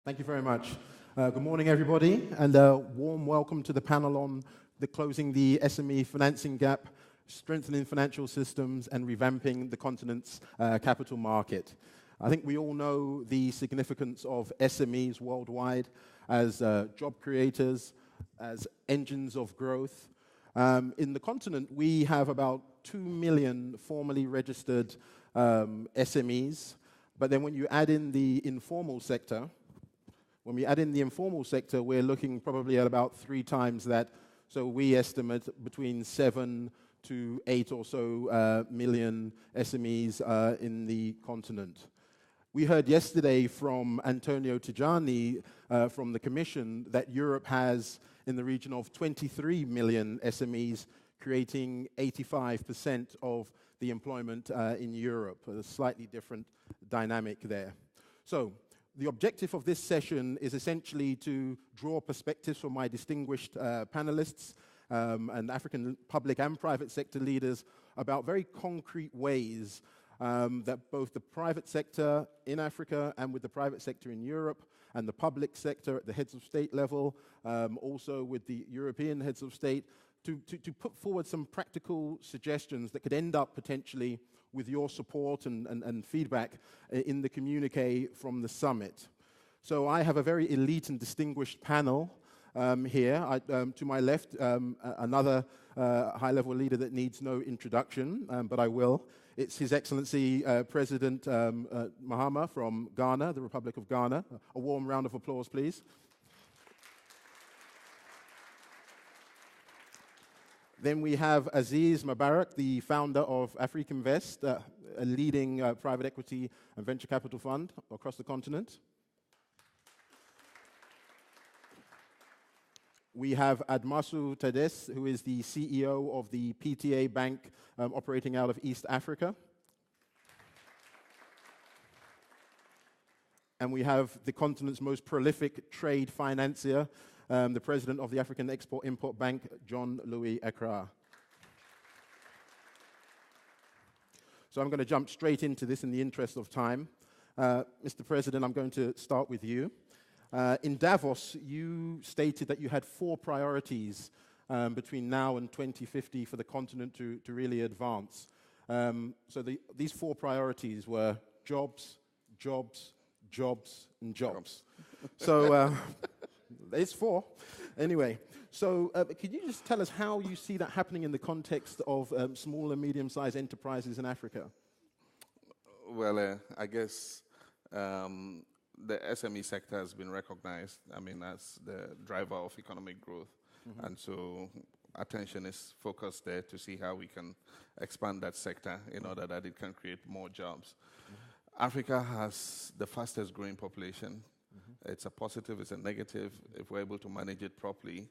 Thank you very much. Good morning, everybody, and a warm welcome to the panel on closing the SME financing gap, strengthening financial systems, and revamping the continent's capital market. I think we all know the significance of SMEs worldwide as job creators, as engines of growth. In the continent, we have about 2 million formally registered SMEs, but then when you add in the informal sector, we're looking probably at about 3 times that. So we estimate between 7 to 8 or so million SMEs in the continent. We heard yesterday from Antonio Tajani from the Commission that Europe has in the region of 23 million SMEs, creating 85% of the employment in Europe. A slightly different dynamic there. So the objective of this session is essentially to draw perspectives from my distinguished panelists and African public and private sector leaders about very concrete ways that both the private sector in Africa and with the private sector in Europe and the public sector at the heads of state level, also with the European heads of state, to put forward some practical suggestions that could end up potentially with your support and feedback in the communique from the summit. So I have a very elite and distinguished panel here. To my left, another high-level leader that needs no introduction, but I will. It's His Excellency President Mahama from Ghana, the Republic of Ghana. A warm round of applause, please. Then we have Aziz Mubarak, the founder of Afriquinvest, a leading private equity and venture capital fund across the continent. We have Admasu Tades, who is the CEO of the PTA Bank operating out of East Africa. And we have the continent's most prolific trade financier, the president of the African Export-Import Bank, John Louis Ekra. So I'm going to jump straight into this in the interest of time. Mr. President, I'm going to start with you. In Davos, you stated that you had 4 priorities between now and 2050 for the continent to really advance. So these 4 priorities were jobs, jobs, jobs, and jobs. So it's 4. Anyway, so could you just tell us how you see that happening in the context of small and medium-sized enterprises in Africa? Well, I guess the SME sector has been recognized, as the driver of economic growth. Mm-hmm. And so attention is focused there to see how we can expand that sector in order that it can create more jobs. Mm-hmm. Africa has the fastest growing population. Mm-hmm. It's a positive, it's a negative. If we're able to manage it properly,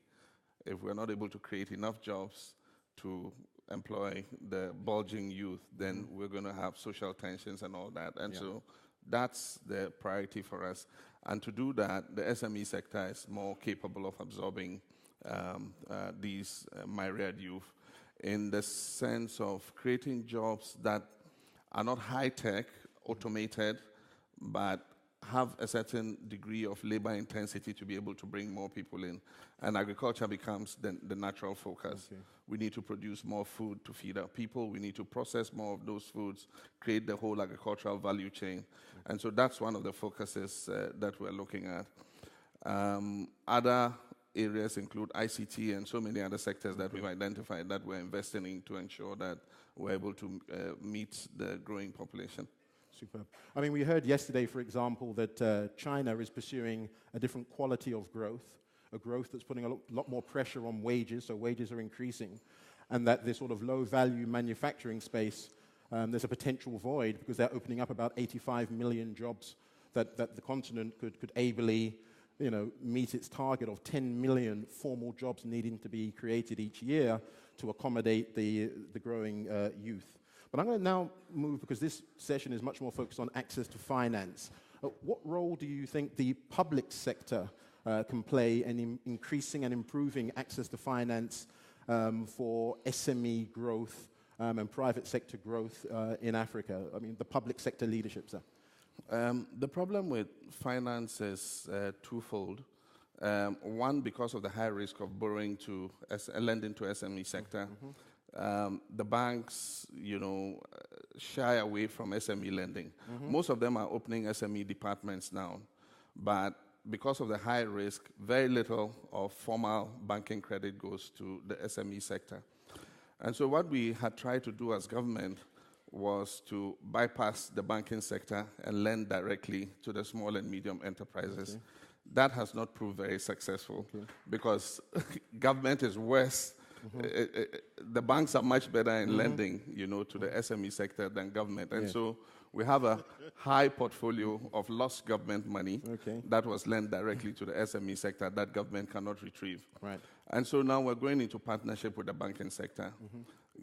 if we're not able to create enough jobs to employ the bulging youth, then we're going to have social tensions and all that. And so that's the priority for us. And to do that, the SME sector is more capable of absorbing these myriad youth in the sense of creating jobs that are not high-tech, automated, but have a certain degree of labor intensity to be able to bring more people in. And agriculture becomes the natural focus. Okay. We need to produce more food to feed our people. We need to process more of those foods, create the whole agricultural value chain. Okay. And so that's one of the focuses that we're looking at. Other areas include ICT and so many other sectors that we've identified that we're investing in to ensure that we're able to meet the growing population. Superb. We heard yesterday, for example, that China is pursuing a different quality of growth, a growth that's putting a lot more pressure on wages, so wages are increasing, and that this sort of low-value manufacturing space, there's a potential void because they're opening up about 85 million jobs that the continent could ably, meet its target of 10 million formal jobs needing to be created each year to accommodate the growing youth. But I'm going to now move, because this session is much more focused on access to finance. What role do you think the public sector can play in increasing and improving access to finance for SME growth and private sector growth in Africa? The public sector leadership, sir. The problem with finance is twofold. One, because of the high risk of borrowing to lending to SME sector. The banks, shy away from SME lending. Most of them are opening SME departments now, but because of the high risk, very little of formal banking credit goes to the SME sector. And so what we had tried to do as government was to bypass the banking sector and lend directly to the small and medium enterprises. Okay. That has not proved very successful because government is worse. The banks are much better in lending, to the SME sector than government. And so we have a high portfolio of lost government money that was lent directly to the SME sector that government cannot retrieve. Right. And so now we're going into partnership with the banking sector.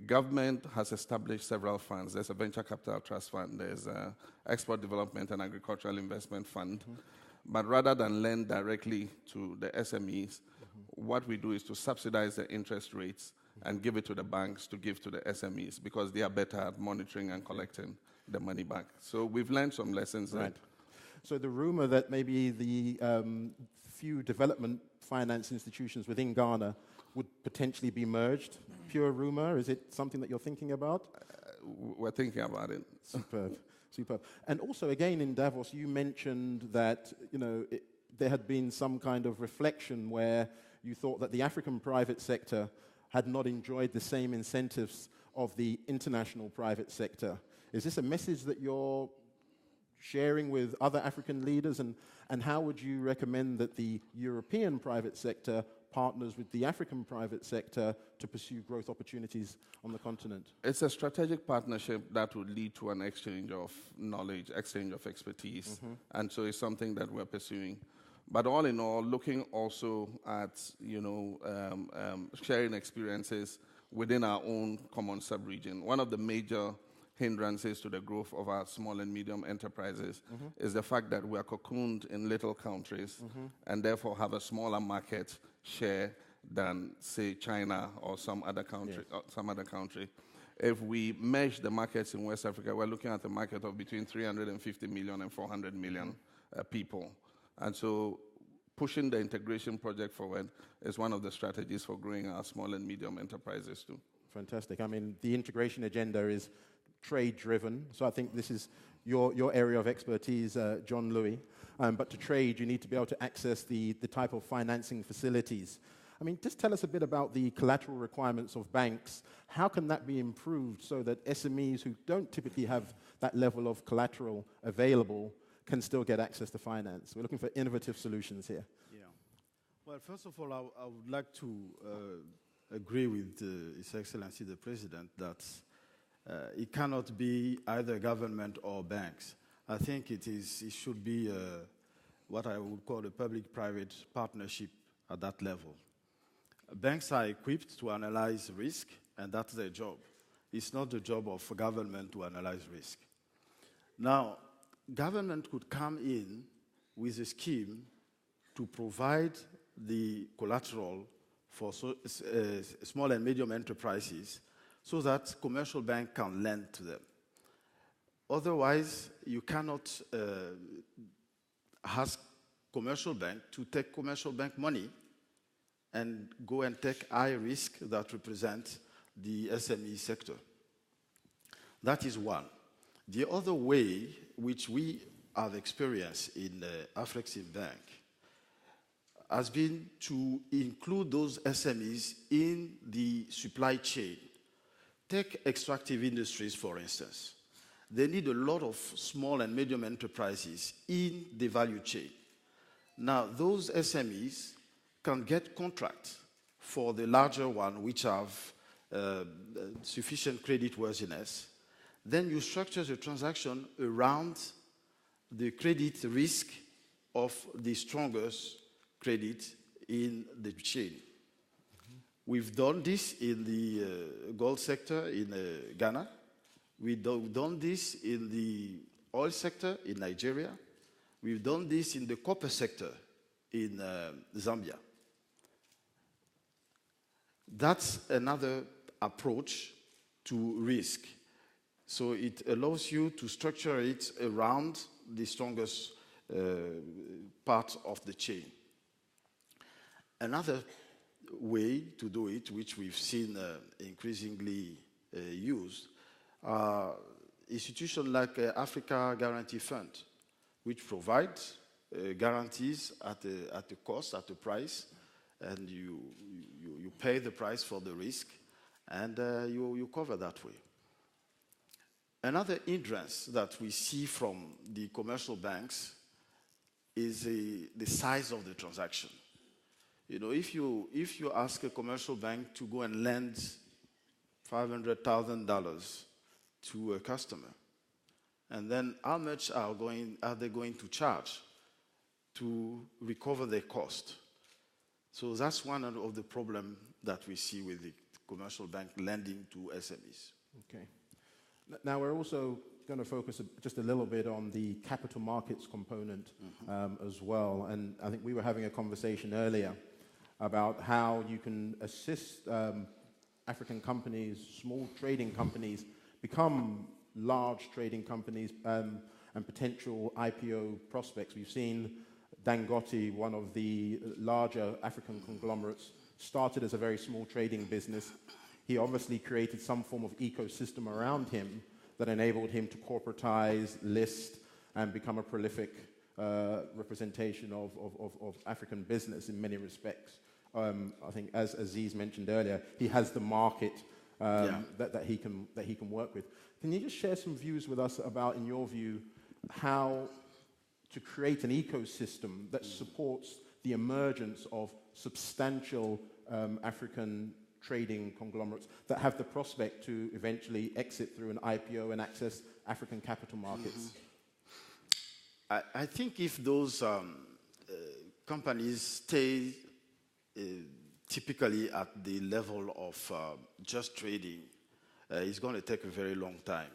Government has established several funds. There's a venture capital trust fund. There's an export development and agricultural investment fund. But rather than lend directly to the SMEs, what we do is to subsidize the interest rates and give it to the banks to give to the SMEs because they are better at monitoring and collecting the money back. So we've learned some lessons there. Right. So the rumor that maybe the few development finance institutions within Ghana would potentially be merged, pure rumor, is it something that you're thinking about? We're thinking about it. Superb. Superb. And also, again, in Davos, you mentioned that, there had been some kind of reflection where you thought that the African private sector had not enjoyed the same incentives of the international private sector. Is this a message that you're sharing with other African leaders? And how would you recommend that the European private sector partners with the African private sector to pursue growth opportunities on the continent? It's a strategic partnership that would lead to an exchange of knowledge, exchange of expertise, and so it's something that we're pursuing. But all in all, looking also at sharing experiences within our own common sub-region. One of the major hindrances to the growth of our small and medium enterprises is the fact that we are cocooned in little countries and therefore have a smaller market share than, say, China or some other country. If we measure the markets in West Africa, we're looking at a market of between 350 million and 400 million people. And so pushing the integration project forward is one of the strategies for growing our small and medium enterprises too. Fantastic. I mean, the integration agenda is trade-driven, so I think this is your area of expertise, John Louis. But to trade, you need to be able to access the type of financing facilities. I mean, just tell us a bit about the collateral requirements of banks. How can that be improved so that SMEs who don't typically have that level of collateral available can still get access to finance? We're looking for innovative solutions here. Yeah. Well, first of all, I would like to agree with His Excellency the President that it cannot be either government or banks. I think it should be what I would call a public-private partnership at that level. Banks are equipped to analyze risk, and that's their job. It's not the job of government to analyze risk. Now, government could come in with a scheme to provide the collateral for small and medium enterprises so that commercial bank can lend to them. Otherwise, you cannot ask commercial bank to take commercial bank money and go and take high risk that represent the SME sector. That is one. The other way, which we have experienced in Afrexim Bank, has been to include those SMEs in the supply chain. Take extractive industries, for instance. They need a lot of small and medium enterprises in the value chain. Now, those SMEs can get contracts for the larger one, which have sufficient creditworthiness. Then you structure the transaction around the credit risk of the strongest credit in the chain. We've done this in the gold sector in Ghana. We've done this in the oil sector in Nigeria. We've done this in the copper sector in Zambia. That's another approach to risk. So it allows you to structure it around the strongest part of the chain. Another way to do it, which we've seen increasingly used, are institutions like Africa Guarantee Fund, which provides guarantees at a cost, at a price, and you pay the price for the risk, and you cover that way. Another hindrance that we see from the commercial banks is the size of the transaction. You know, if you ask a commercial bank to go and lend $500,000 to a customer, and then how much are they going to charge to recover their cost? So that's one of the problems that we see with the commercial bank lending to SMEs. Okay. Now we're also going to focus just a little bit on the capital markets component as well. And I think we were having a conversation earlier about how you can assist African companies, small trading companies, become large trading companies and potential IPO prospects. We've seen Dangote, one of the larger African conglomerates, started as a very small trading business. He obviously created some form of ecosystem around him that enabled him to corporatize, list, and become a prolific representation of African business in many respects. I think, as Aziz mentioned earlier, he has the market that he can work with. Can you just share some views with us about, in your view, how to create an ecosystem that supports the emergence of substantial African trading conglomerates that have the prospect to eventually exit through an IPO and access African capital markets? I think if those companies stay typically at the level of just trading, it's going to take a very long time.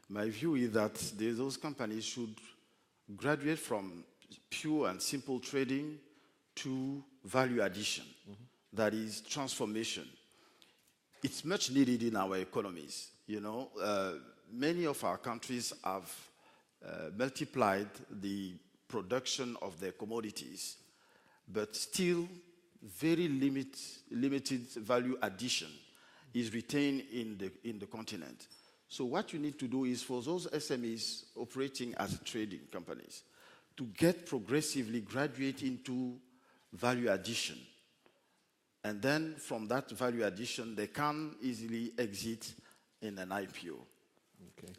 My view is that those companies should graduate from pure and simple trading to value addition. That is transformation. It's much needed in our economies. You know, many of our countries have multiplied the production of their commodities, but still very limited value addition is retained in the continent. So what you need to do is for those SMEs operating as trading companies to get progressively graduate into value addition. And then from that value addition, they can easily exit in an IPO. Okay.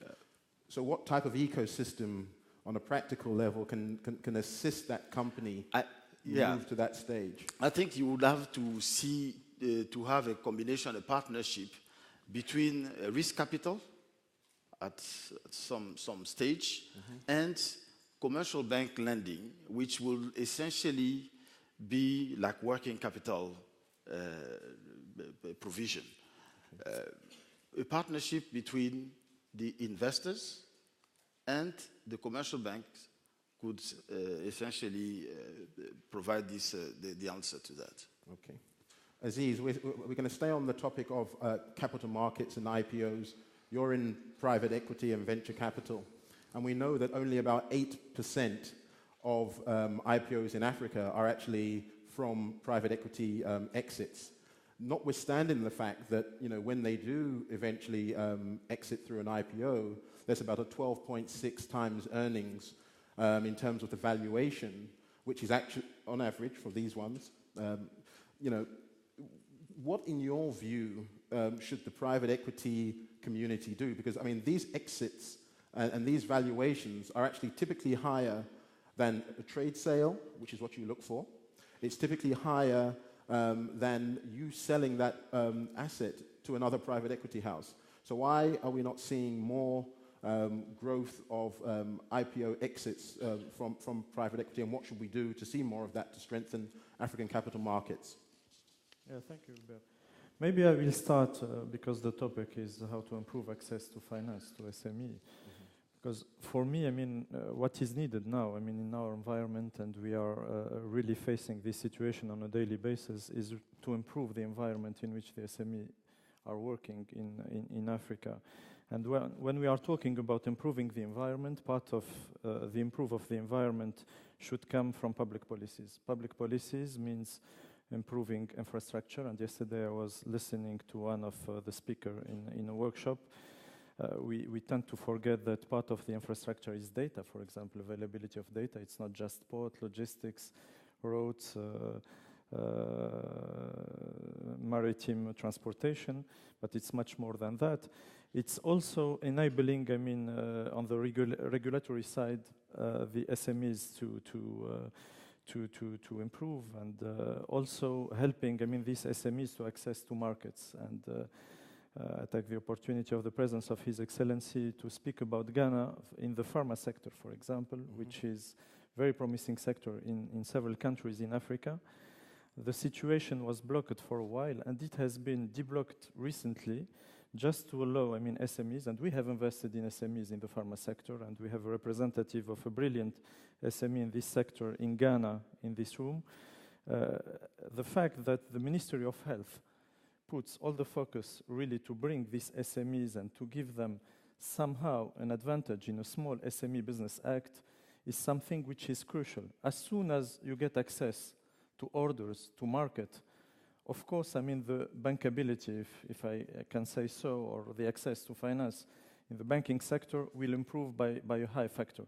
So what type of ecosystem on a practical level can assist that company move to that stage? I think you would have to see, to have a combination, a partnership between risk capital at some stage and commercial bank lending, which will essentially be like working capital provision. A partnership between the investors and the commercial banks could essentially provide the answer to that. Okay. Aziz, we're going to stay on the topic of capital markets and IPOs. You're in private equity and venture capital, and we know that only about 8% of IPOs in Africa are actually from private equity exits. Notwithstanding the fact that, you know, when they do eventually exit through an IPO, there's about a 12.6 times earnings in terms of the valuation, which is actually on average for these ones. You know, what in your view should the private equity community do? Because I mean, these exits and these valuations are actually typically higher than a trade sale, which is what you look for. It's typically higher than you selling that asset to another private equity house. So why are we not seeing more growth of IPO exits from private equity, and what should we do to see more of that to strengthen African capital markets? Yeah, thank you, Hubert. Maybe I will start because the topic is how to improve access to finance to SME. Because for me, I mean, what is needed now, I mean, in our environment, and we are really facing this situation on a daily basis, is to improve the environment in which the SME are working in Africa. And when we are talking about improving the environment, part of the improve of the environment should come from public policies. Public policies means improving infrastructure. And yesterday I was listening to one of the speakers in a workshop. We tend to forget that part of the infrastructure is data, for example, availability of data. It's not just port, logistics, roads, maritime transportation, but it's much more than that. It's also enabling, I mean, on the regulatory side, the SMEs to improve, and also helping, I mean, these SMEs to access to markets. And I take the opportunity of the presence of His Excellency to speak about Ghana in the pharma sector, for example, which is very promising sector in several countries in Africa. The situation was blocked for a while, and it has been deblocked recently just to allow, I mean, SMEs, and we have invested in SMEs in the pharma sector, and we have a representative of a brilliant SME in this sector in Ghana in this room. The fact that the Ministry of Health puts all the focus really to bring these SMEs and to give them somehow an advantage in a small SME Business Act is something which is crucial. As soon as you get access to orders, to market, of course, I mean, the bankability, if I can say so, or the access to finance in the banking sector will improve by a high factor.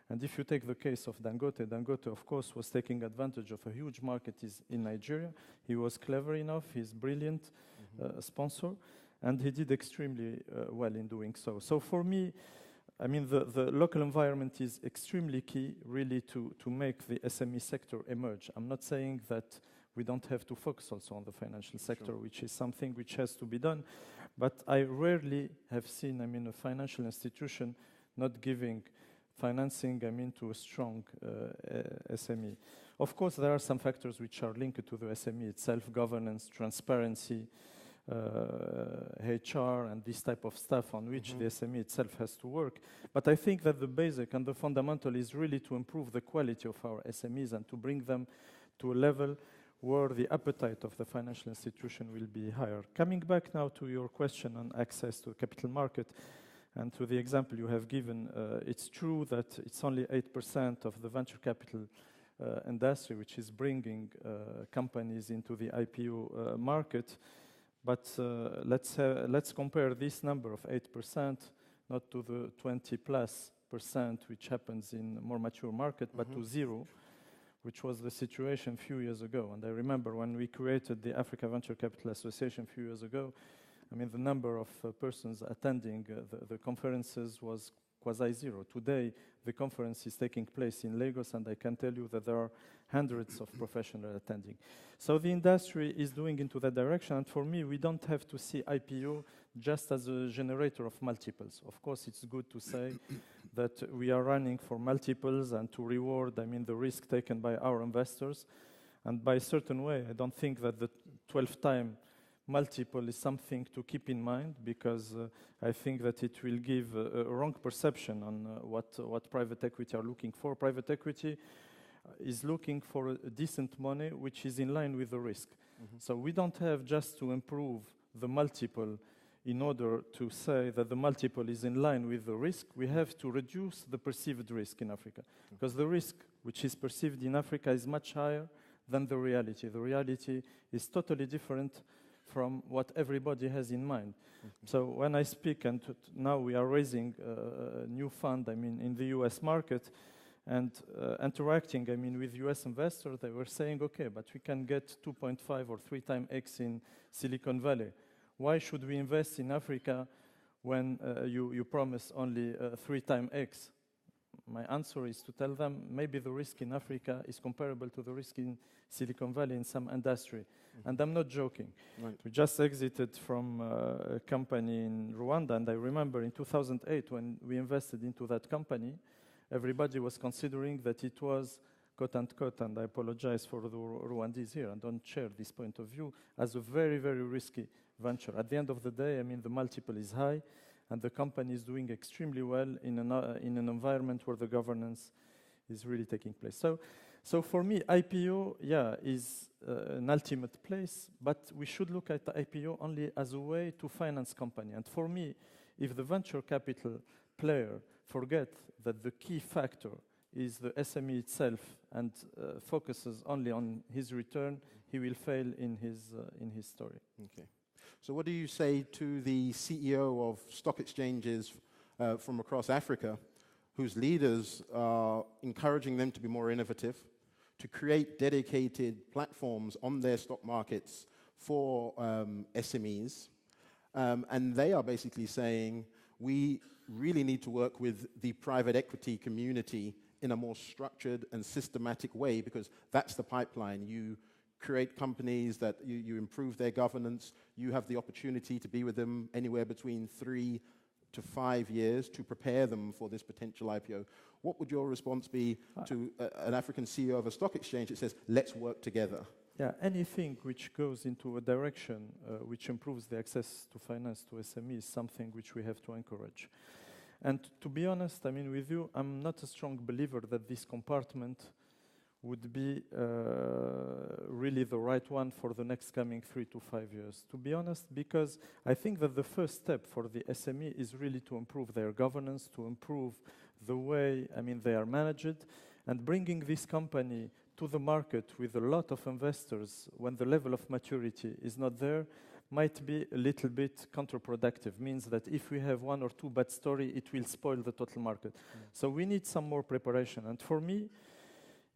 And if you take the case of Dangote, Dangote, of course, was taking advantage of a huge market in Nigeria. He was clever enough, he's brilliant sponsor, and he did extremely well in doing so. So for me, I mean, the local environment is extremely key, really, to make the SME sector emerge. I'm not saying that we don't have to focus also on the financial sector, which is something which has to be done. But I rarely have seen, I mean, a financial institution not giving financing, I mean, to a strong SME. Of course, there are some factors which are linked to the SME itself: governance, transparency, HR, and this type of stuff on which the SME itself has to work. But I think that the basic and the fundamental is really to improve the quality of our SMEs and to bring them to a level where the appetite of the financial institution will be higher. Coming back now to your question on access to the capital market and to the example you have given, it's true that it's only 8% of the venture capital industry which is bringing companies into the IPO market. But let's compare this number of 8% not to the 20+% which happens in more mature market, but to zero, which was the situation a few years ago. And I remember when we created the Africa Venture Capital Association a few years ago, I mean, the number of persons attending the conferences was quasi-zero. Today, the conference is taking place in Lagos, and I can tell you that there are hundreds of professionals attending. So the industry is doing into that direction, and for me, we don't have to see IPO just as a generator of multiples. Of course, it's good to say that we are running for multiples and to reward, I mean, the risk taken by our investors. And by a certain way, I don't think that the 12-time multiple is something to keep in mind, because I think that it will give a wrong perception on what private equity are looking for. Private equity is looking for a decent money which is in line with the risk. So we don't have just to improve the multiple in order to say that the multiple is in line with the risk. We have to reduce the perceived risk in Africa, because the risk which is perceived in Africa is much higher than the reality. The reality is totally different from what everybody has in mind. So when I speak, and now we are raising a new fund, I mean, in the US market, and interacting, I mean, with US investors, they were saying, okay, but we can get 2.5 or 3 times X in Silicon Valley. Why should we invest in Africa when you promise only 3 times X? My answer is to tell them maybe the risk in Africa is comparable to the risk in Silicon Valley in some industry. And I'm not joking. Right. We just exited from a company in Rwanda, and I remember in 2008 when we invested into that company, everybody was considering that it was, quote unquote, and I apologize for the Rwandese here, and don't share this point of view, as a very, very risky venture. At the end of the day, I mean, the multiple is high, and the company is doing extremely well in an environment where the governance is really taking place. So for me, IPO, yeah, is an ultimate place, but we should look at the IPO only as a way to finance company. And for me, if the venture capital player forget that the key factor is the SME itself and focuses only on his return, he will fail in his story. Okay. So what do you say to the CEO of stock exchanges from across Africa, whose leaders are encouraging them to be more innovative, to create dedicated platforms on their stock markets for SMEs, and they are basically saying, we really need to work with the private equity community in a more structured and systematic way, because that's the pipeline. You create companies that you improve their governance, you have the opportunity to be with them anywhere between 3 to 5 years to prepare them for this potential IPO. What would your response be to an African CEO of a stock exchange that says, let's work together? Yeah, anything which goes into a direction which improves the access to finance to SME is something which we have to encourage. And to be honest, I mean, with you, I'm not a strong believer that this compartment would be really the right one for the next coming 3 to 5 years. To be honest, because I think that the first step for the SME is really to improve their governance, to improve the way, I mean, they are managed, and bringing this company to the market with a lot of investors when the level of maturity is not there might be a little bit counterproductive. Means that if we have 1 or 2 bad stories, it will spoil the total market. So we need some more preparation. And for me,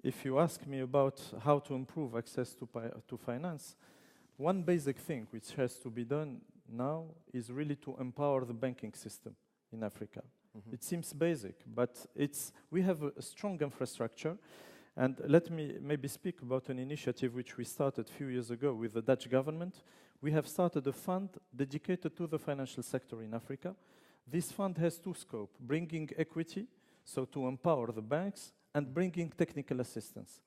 if you ask me about how to improve access to finance, one basic thing which has to be done now is really to empower the banking system in Africa. It seems basic, but we have a strong infrastructure. And let me maybe speak about an initiative which we started a few years ago with the Dutch government. We have started a fund dedicated to the financial sector in Africa. This fund has 2 scopes: bringing equity, so to empower the banks, and bringing technical assistance.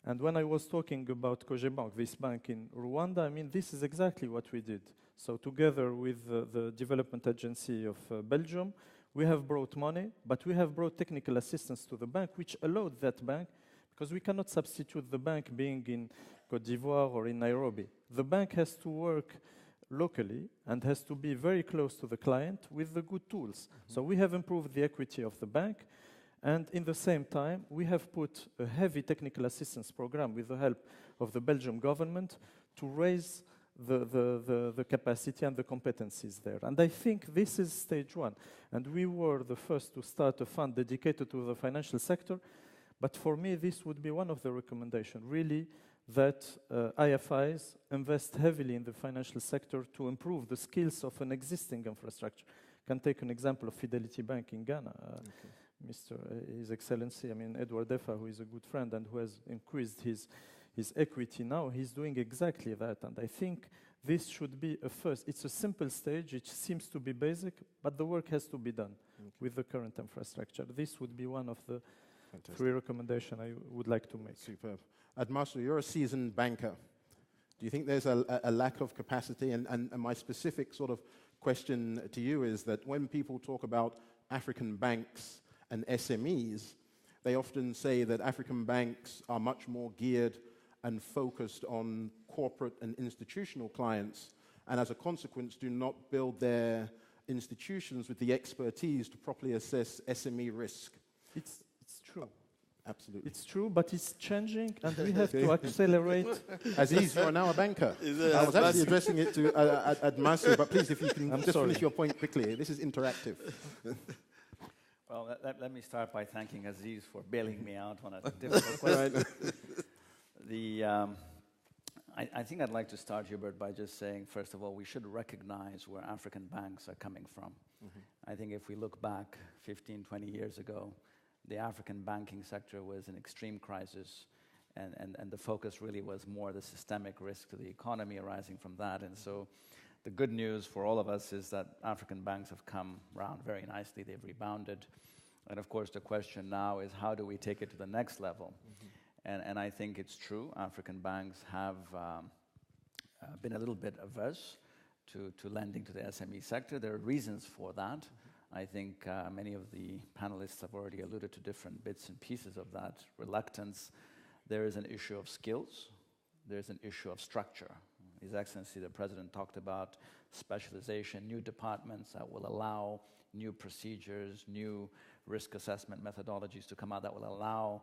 And when I was talking about Cogebanque, this bank in Rwanda, I mean, this is exactly what we did. So together with the Development Agency of Belgium, we have brought money, but we have brought technical assistance to the bank, which allowed that bank, because we cannot substitute the bank being in Côte d'Ivoire or in Nairobi. The bank has to work locally and has to be very close to the client with the good tools. So we have improved the equity of the bank, and in the same time, we have put a heavy technical assistance program with the help of the Belgian government to raise the capacity and the competencies there. And I think this is stage 1. And we were the first to start a fund dedicated to the financial sector. But for me, this would be one of the recommendations, really, that IFIs invest heavily in the financial sector to improve the skills of an existing infrastructure. I can take an example of Fidelity Bank in Ghana. His Excellency, I mean, Edward Defa, who is a good friend and who has increased his equity now, he's doing exactly that. And I think this should be a first. It's a simple stage. It seems to be basic, but the work has to be done with the current infrastructure. This would be one of the 3 recommendations I would like to make. Superb. Admasu, you're a seasoned banker. Do you think there's a lack of capacity? And my specific sort of question to you is that when people talk about African banks and SMEs, they often say that African banks are much more geared and focused on corporate and institutional clients, and as a consequence do not build their institutions with the expertise to properly assess SME risk. It's true. Absolutely. It's true, but it's changing, and we have to accelerate. Aziz, you are now a banker. I was actually addressing it to Admasu, but please, if you can finish your point quickly. This is interactive. Well, let me start by thanking Aziz for bailing me out on a difficult question. I think I'd like to start, Hubert, by just saying, first of all, we should recognize where African banks are coming from. I think if we look back 15, 20 years ago, the African banking sector was in extreme crisis, and the focus really was more the systemic risk to the economy arising from that. And so the good news for all of us is that African banks have come around very nicely. They've rebounded. And of course, the question now is, how do we take it to the next level? And I think it's true. African banks have been a little bit averse to lending to the SME sector. There are reasons for that. I think many of the panelists have already alluded to different bits and pieces of that reluctance. There is an issue of skills. There's an issue of structure. His Excellency, the President, talked about specialization, new departments that will allow new procedures, new risk assessment methodologies to come out that will allow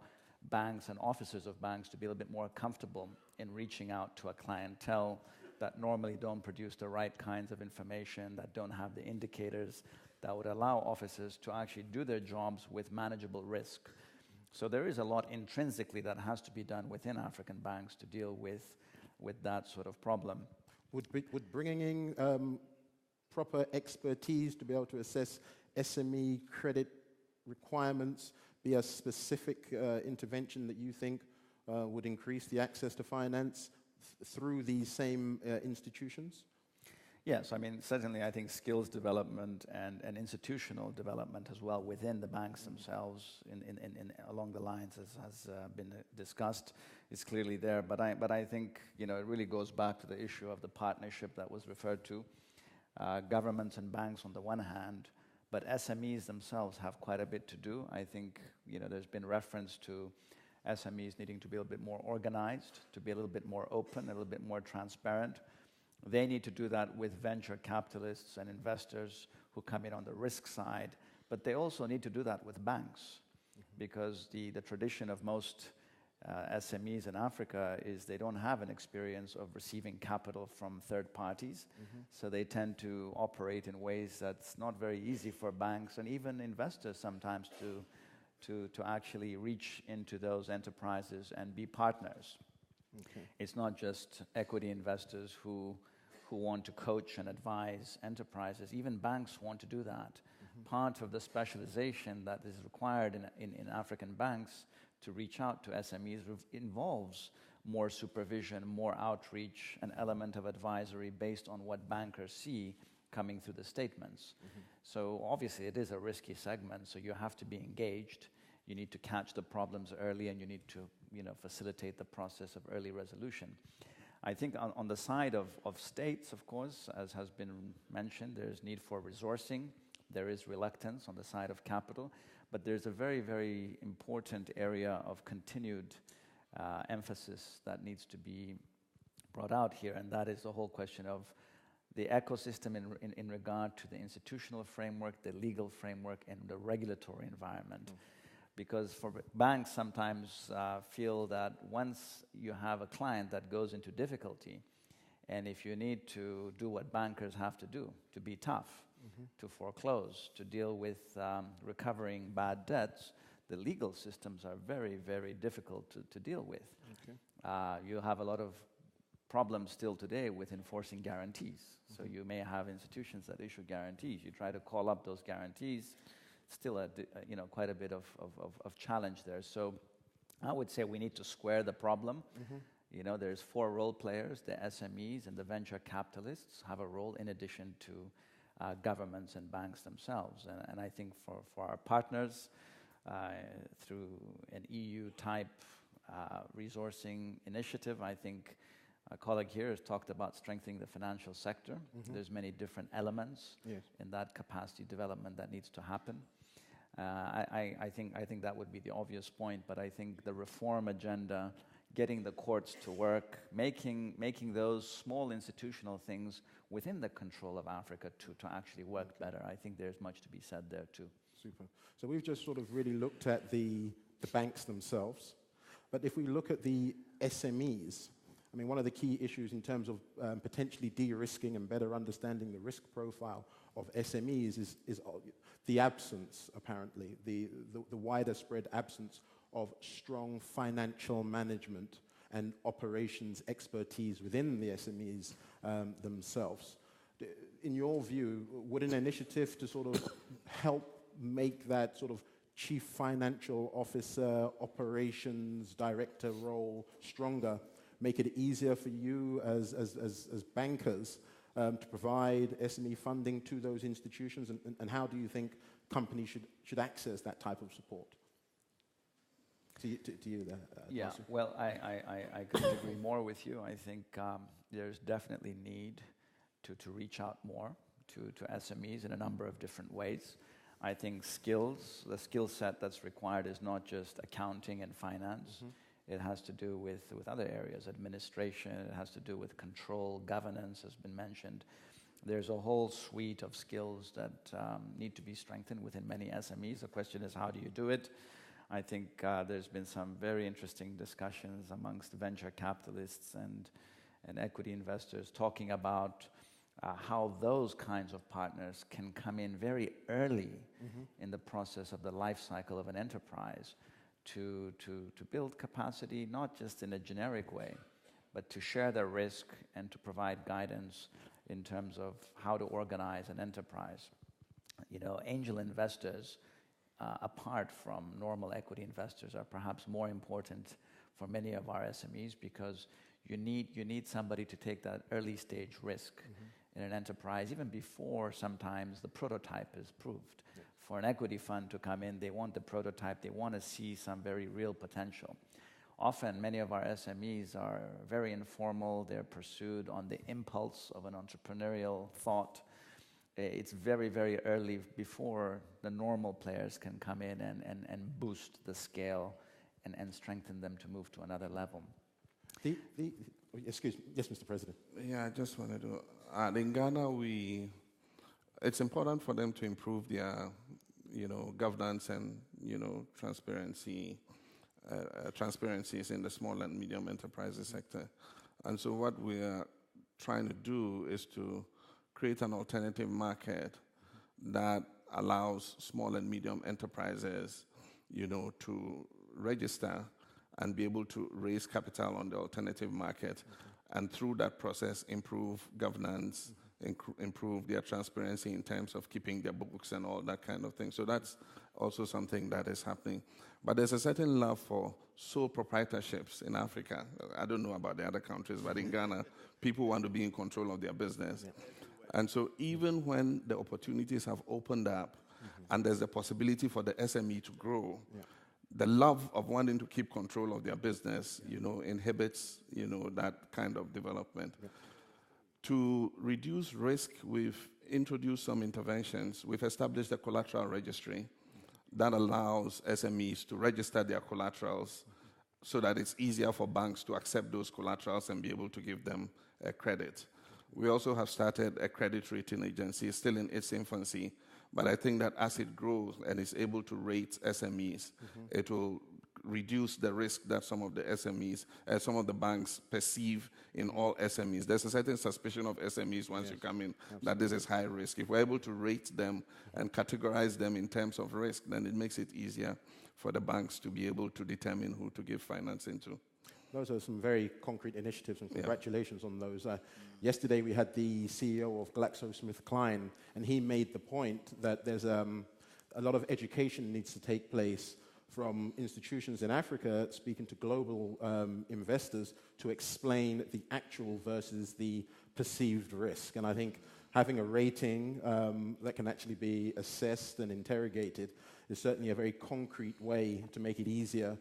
banks and officers of banks to be a little bit more comfortable in reaching out to a clientele that normally don't produce the right kinds of information, that don't have the indicators that would allow officers to actually do their jobs with manageable risk. So there is a lot intrinsically that has to be done within African banks to deal with that sort of problem. Would bringing in proper expertise to be able to assess SME credit requirements be a specific intervention that you think would increase the access to finance through these same institutions? Yes, I mean, certainly I think skills development and institutional development as well within the banks themselves along the lines as has been discussed is clearly there. But I think, it really goes back to the issue of the partnership that was referred to. Governments and banks on the one hand, but SMEs themselves have quite a bit to do. I think, there's been reference to SMEs needing to be a little bit more organized, to be a little bit more open, a little bit more transparent. They need to do that with venture capitalists and investors who come in on the risk side, but they also need to do that with banks, because the tradition of most SMEs in Africa is they don't have an experience of receiving capital from third parties, so they tend to operate in ways that's not very easy for banks and even investors sometimes to actually reach into those enterprises and be partners. Okay. It's not just equity investors who want to coach and advise enterprises. Even banks want to do that. Part of the specialization that is required in African banks to reach out to SMEs involves more supervision, more outreach, an element of advisory based on what bankers see coming through the statements. So obviously it is a risky segment, so you have to be engaged. You need to catch the problems early, and you need to facilitate the process of early resolution. I think on the side of states, of course, as has been mentioned, there's need for resourcing. There is reluctance on the side of capital, but there's a very, very important area of continued emphasis that needs to be brought out here, and that is the whole question of the ecosystem in regard to the institutional framework, the legal framework, and the regulatory environment. Because for banks sometimes feel that once you have a client that goes into difficulty, and if you need to do what bankers have to do, to be tough, to foreclose, to deal with recovering bad debts, the legal systems are very, very difficult to deal with. You have a lot of problems still today with enforcing guarantees. So you may have institutions that issue guarantees. You try to call up those guarantees, still quite a bit of challenge there. So I would say we need to square the problem. There's 4 role players: the SMEs and the venture capitalists have a role in addition to governments and banks themselves. And I think for our partners, through an EU-type resourcing initiative, I think a colleague here has talked about strengthening the financial sector. There's many different elements in that capacity development that needs to happen. I think that would be the obvious point, but I think the reform agenda, getting the courts to work, making those small institutional things within the control of Africa to actually work better. I think there's much to be said there too. Super. So we've just sort of really looked at the banks themselves, but if we look at the SMEs, I mean, one of the key issues in terms of potentially de-risking and better understanding the risk profile of SMEs is the absence, apparently, the wider spread absence of strong financial management and operations expertise within the SMEs themselves. In your view, would an initiative to sort of help make that sort of chief financial officer, operations director role stronger, make it easier for you as bankers to provide SME funding to those institutions? And how do you think companies should access that type of support? To you there. Yeah, well, I couldn't agree more with you. I think there's definitely need to reach out more to SMEs in a number of different ways. I think the skill set that's required is not just accounting and finance. It has to do with other areas, administration. It has to do with control, governance has been mentioned. There's a whole suite of skills that need to be strengthened within many SMEs. The question is, how do you do it? I think there's been some very interesting discussions amongst venture capitalists and equity investors talking about how those kinds of partners can come in very early in the process of the life cycle of an enterprise to build capacity, not just in a generic way, but to share their risk and to provide guidance in terms of how to organize an enterprise. You know, angel investors, apart from normal equity investors, are perhaps more important for many of our SMEs, because you need somebody to take that early stage risk in an enterprise, even before sometimes the prototype is proved. Yeah. For an equity fund to come in, they want the prototype, they want to see some very real potential. Often, many of our SMEs are very informal, they're pursued on the impulse of an entrepreneurial thought. It's very, very early before the normal players can come in and boost the scale and strengthen them to move to another level. Excuse me. Yes, Mr. President. Yeah, I just wanted to add, in Ghana, it's important for them to improve their, governance and, transparencies in the small and medium enterprises sector. And so what we are trying to do is to create an alternative market that allows small and medium enterprises, to register and be able to raise capital on the alternative market, and through that process improve governance, improve their transparency in terms of keeping their books and all that kind of thing. So that's also something that is happening. But there's a certain love for sole proprietorships in Africa. I don't know about the other countries, but in Ghana, people want to be in control of their business. Yeah. And so even when the opportunities have opened up and there's the possibility for the SME to grow, the love of wanting to keep control of their business, inhibits, that kind of development. Yeah. To reduce risk, we've introduced some interventions. We've established a collateral registry that allows SMEs to register their collaterals so that it's easier for banks to accept those collaterals and be able to give them credit. We also have started a credit rating agency, still in its infancy, but I think that as it grows and is able to rate SMEs, it will reduce the risk that some of the SMEs, some of the banks perceive in all SMEs. There's a certain suspicion of SMEs once you come in, that this is high risk. If we're able to rate them and categorize them in terms of risk, then it makes it easier for the banks to be able to determine who to give financing to. Those are some very concrete initiatives, and congratulations on those. Yesterday we had the CEO of GlaxoSmithKline, and he made the point that there's a lot of education needs to take place from institutions in Africa speaking to global investors to explain the actual versus the perceived risk. And I think having a rating that can actually be assessed and interrogated is certainly a very concrete way to make it easier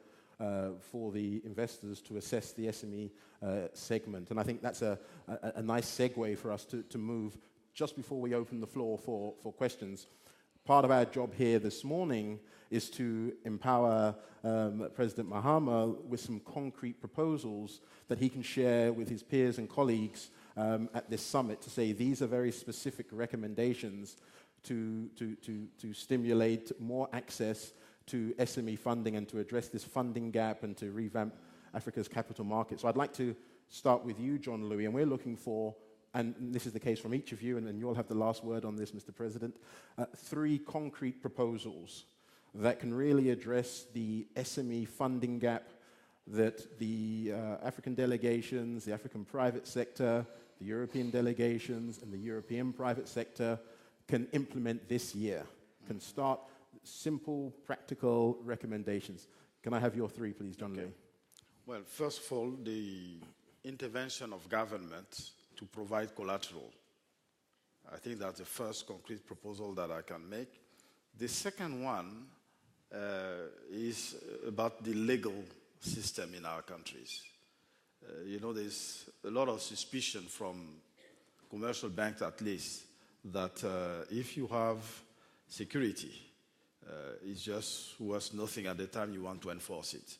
for the investors to assess the SME segment. And I think that's a nice segue for us to move just before we open the floor for questions. Part of our job here this morning is to empower President Mahama with some concrete proposals that he can share with his peers and colleagues at this summit, to say these are very specific recommendations to stimulate more access to SME funding and to address this funding gap and to revamp Africa's capital market. So I'd like to start with you, John Louis, and we're looking for, and this is the case from each of you, and you'll have the last word on this, Mr. President, 3 concrete proposals that can really address the SME funding gap that the African delegations, the African private sector, the European delegations, and the European private sector can implement this year, can start simple, practical recommendations. Can I have your 3, please, John Louis? Well, first of all, the intervention of government to provide collateral. I think that's the first concrete proposal that I can make. The second one is about the legal system in our countries. There's a lot of suspicion from commercial banks, at least, that if you have security, it's just worth nothing at the time you want to enforce it.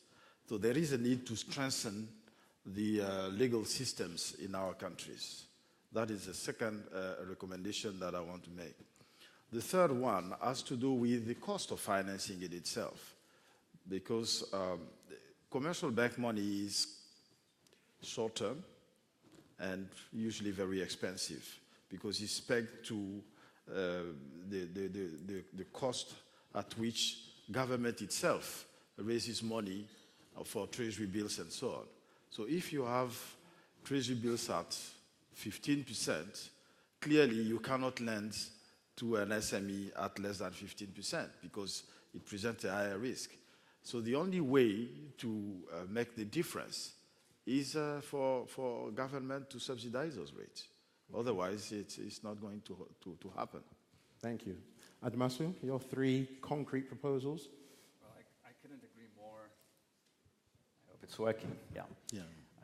So there is a need to strengthen the legal systems in our countries. That is the second recommendation that I want to make. The third one has to do with the cost of financing it itself, because commercial bank money is short-term and usually very expensive, because it's pegged to the cost at which government itself raises money for treasury bills and so on. So if you have treasury bills at 15%, clearly you cannot lend to an SME at less than 15% because it presents a higher risk. So the only way to make the difference is for government to subsidize those rates. Otherwise, it's not going to happen. Thank you. Admasu, your 3 concrete proposals? Well, I couldn't agree more. I hope it's working. Yeah.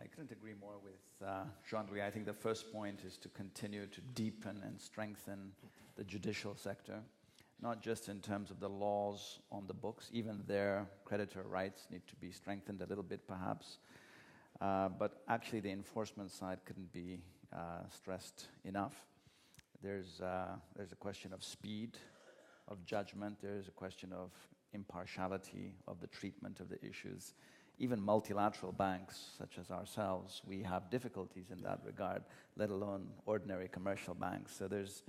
I couldn't agree more with Jean-Louis. I think the first point is to continue to deepen and strengthen the judicial sector, not just in terms of the laws on the books. Even their creditor rights need to be strengthened a little bit, perhaps. But actually, the enforcement side couldn't be stressed enough. There's a question of speed of judgment. There's a question of impartiality of the treatment of the issues. Even multilateral banks, such as ourselves, we have difficulties in that regard, let alone ordinary commercial banks. So there's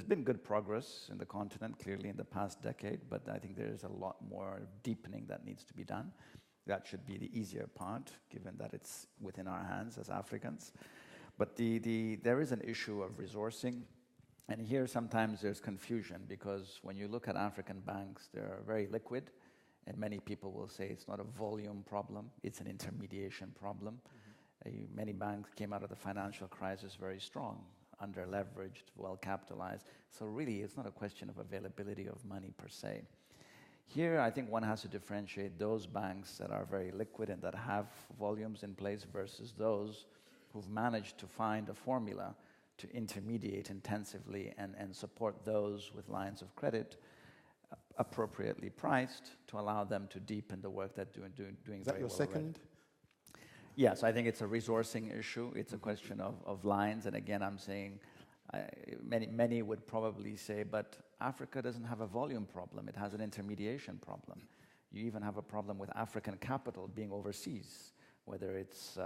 been good progress in the continent, clearly in the past decade, but I think there's a lot more deepening that needs to be done. That should be the easier part, given that it's within our hands as Africans. But there is an issue of resourcing, and here sometimes there's confusion, because when you look at African banks, they're very liquid, and many people will say it's not a volume problem, it's an intermediation problem. Many banks came out of the financial crisis very strong, under-leveraged, well-capitalized. So really, it's not a question of availability of money per se. Here, I think one has to differentiate those banks that are very liquid and that have volumes in place versus those who've managed to find a formula to intermediate intensively and support those with lines of credit appropriately priced to allow them to deepen the work that they're doing very well. Is that your second? Yes, I think it's a resourcing issue. It's a question of lines. And again, I'm saying, many would probably say, but Africa doesn't have a volume problem. It has an intermediation problem. You even have a problem with African capital being overseas, whether it's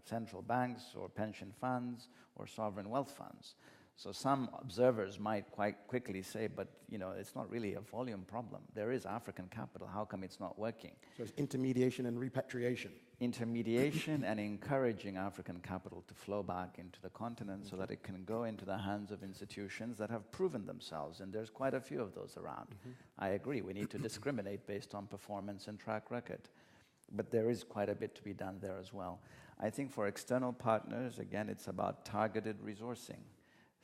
central banks or pension funds or sovereign wealth funds. So some observers might quite quickly say, but it's not really a volume problem. There is African capital. How come it's not working? So it's intermediation and repatriation. Intermediation and encouraging African capital to flow back into the continent so that it can go into the hands of institutions that have proven themselves, and there's quite a few of those around. I agree, we need to discriminate based on performance and track record, but there is quite a bit to be done there as well. I think for external partners, again, it's about targeted resourcing,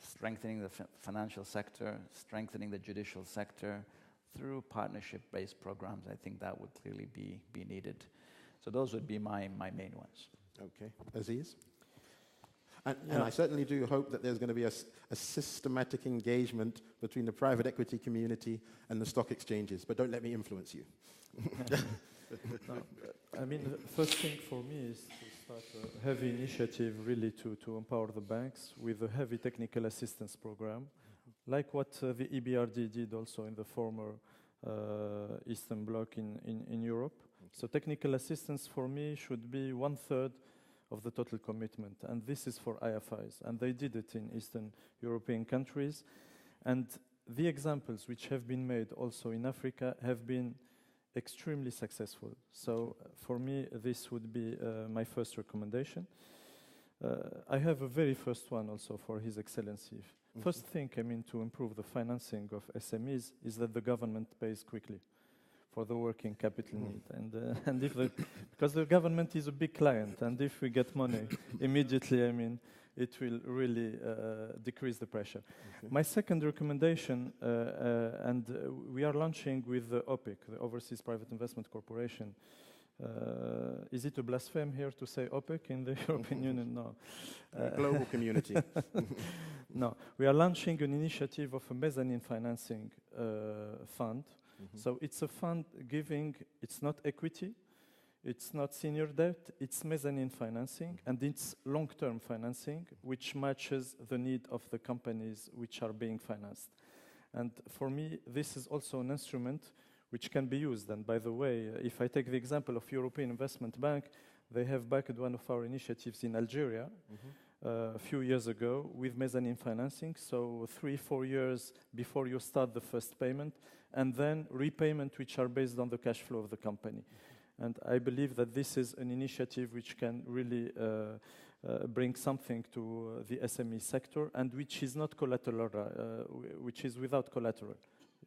strengthening the financial sector, strengthening the judicial sector through partnership-based programs. I think that would clearly be needed. So those would be my main ones. Okay. Aziz? And I certainly do hope that there's going to be a systematic engagement between the private equity community and the stock exchanges, but don't let me influence you. No, I mean, the first thing for me is to start a heavy initiative really to empower the banks with a heavy technical assistance program, like what the EBRD did also in the former Eastern Bloc in Europe. So technical assistance for me should be 1/3 of the total commitment, and this is for IFIs, and they did it in Eastern European countries. And the examples which have been made also in Africa have been extremely successful. So for me, this would be my first recommendation. I have a very first one also for His Excellency. First thing, I mean, to improve the financing of SMEs is that the government pays quickly for the working capital need. And if because the government is a big client, and if we get money immediately, I mean, it will really decrease the pressure. My second recommendation, and we are launching with the OPIC, the Overseas Private Investment Corporation. Is it a blasphemy here to say OPEC in the European Union? No. Global community. No. We are launching an initiative of a mezzanine financing fund. So it's a fund giving, it's not equity, It's not senior debt, it's mezzanine financing, and it's long-term financing, which matches the need of the companies which are being financed. And for me, this is also an instrument which can be used. And by the way, if I take the example of European Investment Bank, they have backed one of our initiatives in Algeria a few years ago with mezzanine financing, so 3-4 years before you start the first payment, and then repayment which are based on the cash flow of the company. And I believe that this is an initiative which can really bring something to the SME sector, and which is not collateral, which is without collateral,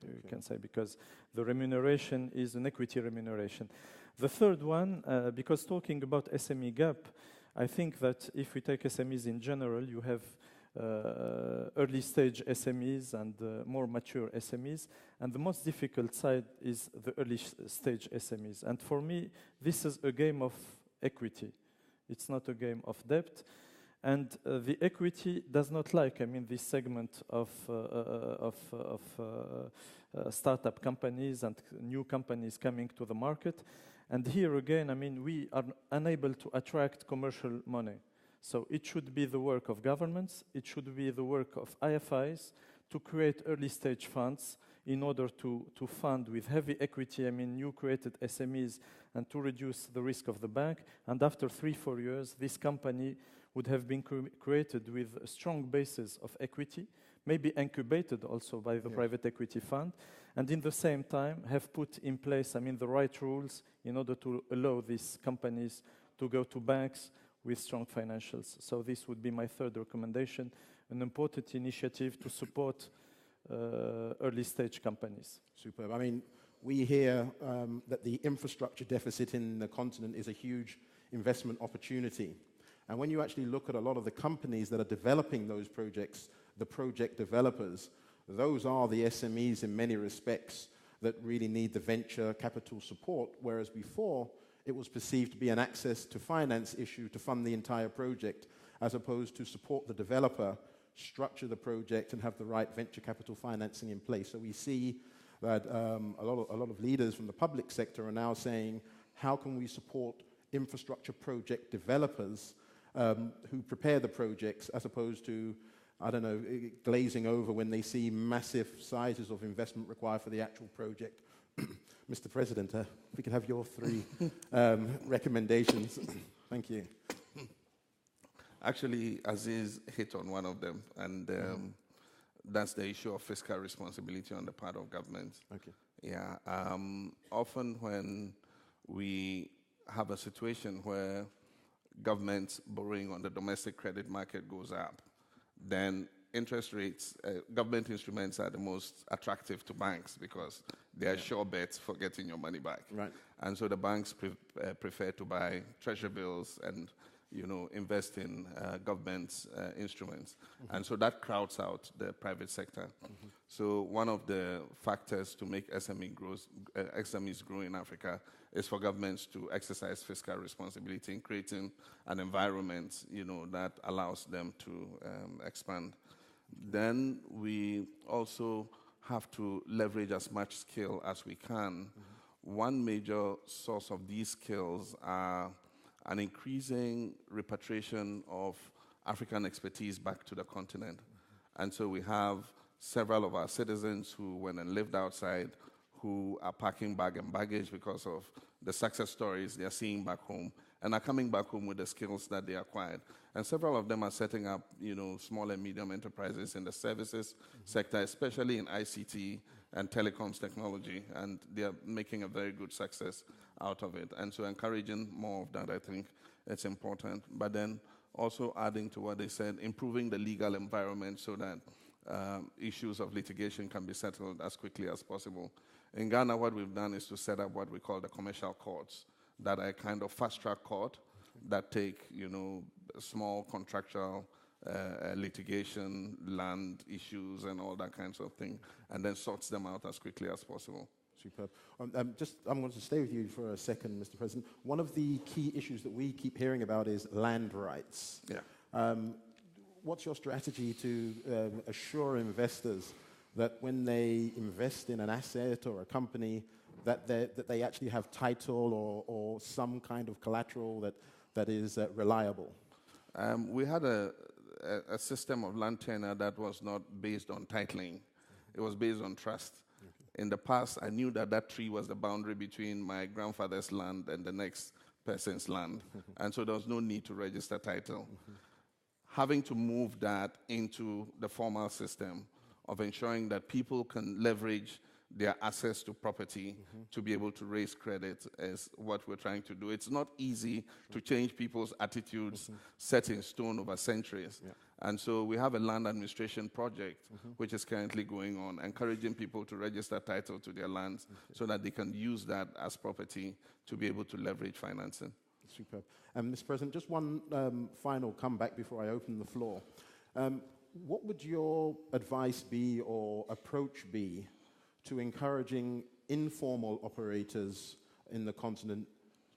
you can say, because the remuneration is an equity remuneration. The third one, because talking about SME gap, I think that if we take SMEs in general, you have early stage SMEs and more mature SMEs, and the most difficult side is the early stage SMEs. And for me, this is a game of equity. It's not a game of debt. And the equity does not like, I mean, this segment of startup companies and new companies coming to the market. And here again, I mean, we are unable to attract commercial money. So it should be the work of governments, it should be the work of IFIs to create early stage funds in order to fund with heavy equity, I mean, new created SMEs, and to reduce the risk of the bank. And after 3-4 years, this company would have been created with a strong basis of equity, maybe incubated also by the private equity fund, and in the same time have put in place, I mean, the right rules in order to allow these companies to go to banks with strong financials. So this would be my third recommendation, an important initiative to support early stage companies. Superb. I mean, we hear that the infrastructure deficit in the continent is a huge investment opportunity. And when you actually look at a lot of the companies that are developing those projects, the project developers, those are the SMEs in many respects that really need the venture capital support, whereas before it was perceived to be an access to finance issue to fund the entire project, as opposed to support the developer, structure the project, and have the right venture capital financing in place. So we see that a lot of leaders from the public sector are now saying, how can we support infrastructure project developers who prepare the projects, as opposed to, I don't know, glazing over when they see massive sizes of investment required for the actual project. Mr. President, if we could have your 3 recommendations. Thank you. Actually, Aziz hit on one of them, and that's the issue of fiscal responsibility on the part of government. Okay. Yeah. Often when we have a situation where government borrowing on the domestic credit market goes up, then interest rates, government instruments are the most attractive to banks because they are sure bets for getting your money back. Right. And so the banks prefer to buy treasury bills and, invest in government instruments. And so that crowds out the private sector. So one of the factors to make SMEs grow in Africa is for governments to exercise fiscal responsibility in creating an environment, that allows them to expand. Then we also have to leverage as much skill as we can. One major source of these skills are an increasing repatriation of African expertise back to the continent. And so we have several of our citizens who went and lived outside, who are packing bag and baggage because of the success stories they're seeing back home, and are coming back home with the skills that they acquired. And several of them are setting up, small and medium enterprises in the services sector, especially in ICT and telecoms technology, and they are making a very good success out of it. And so encouraging more of that, I think it's important. But then also adding to what they said, improving the legal environment so that issues of litigation can be settled as quickly as possible. In Ghana, what we've done is to set up what we call the commercial courts, that are a kind of fast-track court that take, small contractual litigation, land issues, and all that kinds of thing, and then sorts them out as quickly as possible. Superb. I'm going to stay with you for a second, Mr. President. One of the key issues that we keep hearing about is land rights. Yeah. What's your strategy to assure investors that when they invest in an asset or a company, that they actually have title or some kind of collateral that is reliable? We had a system of land tenure that was not based on titling. It was based on trust. In the past, I knew that that tree was the boundary between my grandfather's land and the next person's land. And so there was no need to register title. Having to move that into the formal system of ensuring that people can leverage their access to property to be able to raise credit is what we're trying to do. It's not easy to change people's attitudes set in stone over centuries. Yeah. And so we have a land administration project which is currently going on, encouraging people to register title to their lands so that they can use that as property to be able to leverage financing. Superb. Mr. President, just one final comeback before I open the floor. What would your advice be or approach be to encouraging informal operators in the continent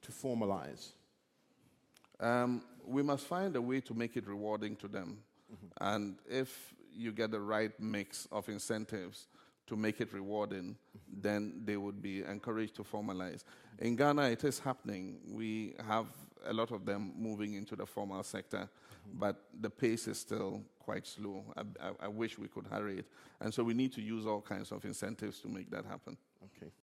to formalize? We must find a way to make it rewarding to them. And if you get the right mix of incentives to make it rewarding, then they would be encouraged to formalize. In Ghana, it is happening. We have a lot of them moving into the formal sector, but the pace is still quite slow. I wish we could hurry it. And so we need to use all kinds of incentives to make that happen. Okay,